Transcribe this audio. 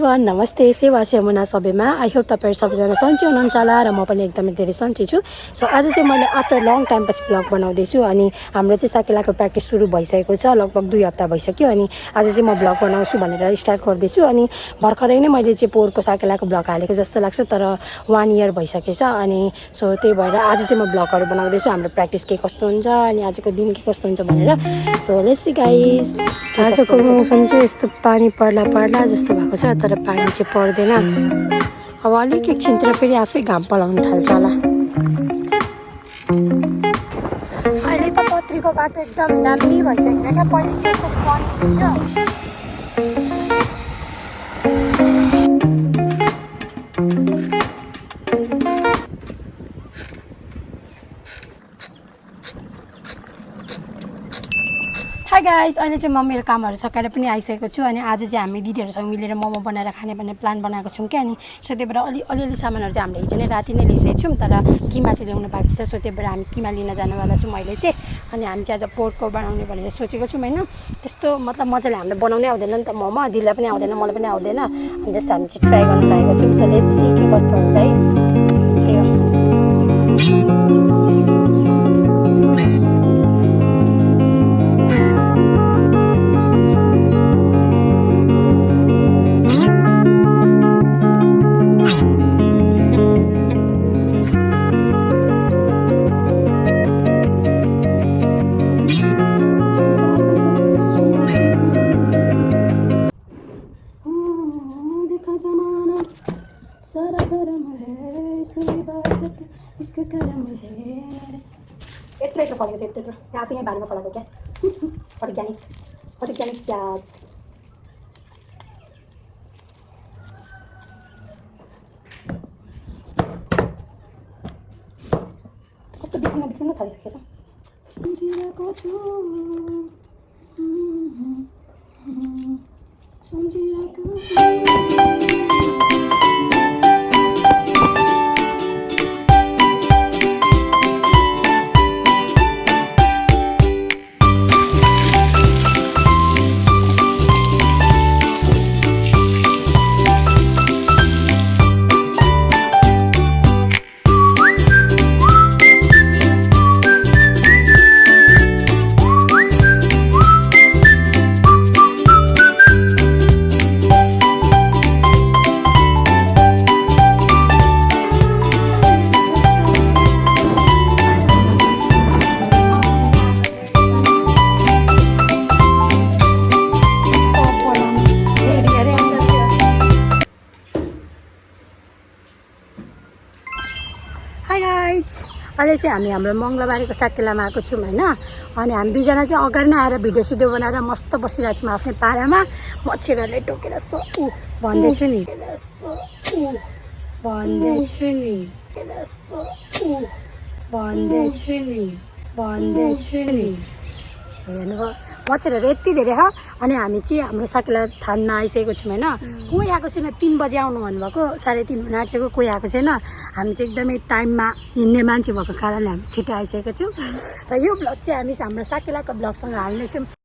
Everyone नमस्ते सेवा छ मुना सबैमा आई होप तपाईहरु सबैजना सन्चै हुनुहुन्छ होला र म पनि एकदमै धेरै सन्चै छु। सो आज चाहिँ मैले आफ्टर लङ टाइम पछि ब्लग बनाउँदै छु अनि हाम्रो चाहिँ साकेलाको प्र्याक्टिस सुरु भइसकेको छ। लगभग 2 हप्ता भइसक्यो अनि आज चाहिँ म ब्लग बनाउँछु भनेर स्टार्ट गर्दै छु अनि भर्खरै नै मैले चाहिँ पोहोरको साकेलाको ब्लग हालेको जस्तो लाग्छ तर 1 इयर भइसकेछ अनि सो त्यही भएर आज चाहिँ म ब्लगहरु बनाउँदै छु हाम्रो प्र्याक्टिस के कस्तो हुन्छ अनि आजको दिन के कस्तो हुन्छ भनेर। So let's see guys. आजको मौसम चाहिँ यस्तो पानी पर्ला जस्तो भएको छ तर पानी चाहिँ पर्दैन। अब अलिक एकछिनतिर फेरि आफै घाम पलाउन थाल्छ होला। अहिले त पत्रीको बाटो एकदम दामी भइसकेको छ क्या। पहिले चाहिँ यसरी पानी थियो। हाई गाइज, अहिले चाहिँ म मेरो कामहरू सकाएर पनि आइसकेको छु अनि आज चाहिँ हामी दिदीहरूसँग मिलेर मोमो बनाएर खाने भन्ने प्लान बनाएको छौँ क्या। अनि सो त्यही भएर अलिअलि सामानहरू चाहिँ हामीले हिजो नै राति नै ल्याइसकेको छौँ तर किमा चाहिँ ल्याउनु बाँकी छ। सो त्यही भएर हामी किमा लिन जानुवाला छौँ अहिले चाहिँ। अनि हामी चाहिँ आज पोर्कको बनाउने भनेर सोचेको छौँ होइन। त्यस्तो मतलब मजाले हामीले बनाउनै आउँदैन नि त मोमो, दिदीलाई पनि आउँदैन मलाई पनि आउँदैन अनि जस्तो हामी चाहिँ ट्राई गर्नु लागेको छौँ। सो लेट्स सी के कस्तो हुन्छ है। त्यही हो। सारा गरम है इसकी इबादत इसका करम है। यत्रो फलेको छ यत्रो आफै यहाँ बारीमा फलाएको क्या। अर्ग्यानिक प्याज कस्तो बिग्रिन थालिसकेको छ। सम्झिरहेको छु सम्झिरहेको अहिले चाहिँ हामी हाम्रो मङ्गलबारीको साकेलामा आएको छौँ होइन। अनि हामी दुईजना चाहिँ अगाडि नै आएर भिडियो सिडियो बनाएर मस्त बसिरहेको छौँ आफ्नै पारामा। मच्छरहरूले टोकेर सो भन्दैछु नि हेर्नुभयो मच्छरहरू यति धेरै छ। अनि हामी चाहिँ हाम्रो साकेला थान्न आइसकेको छौँ होइन। कोही आएको छैन, 3 बजे आउनु भन्नुभएको 3:30 हुन आँटेको कोही आएको छैन। हामी चाहिँ एकदमै टाइममा हिँड्ने मान्छे भएको कारणले हामी छिटो आइसकेको छौँ र यो ब्लग चाहिँ हामी हाम्रो साकेलाको ब्लगसँग हाल्नेछौँ।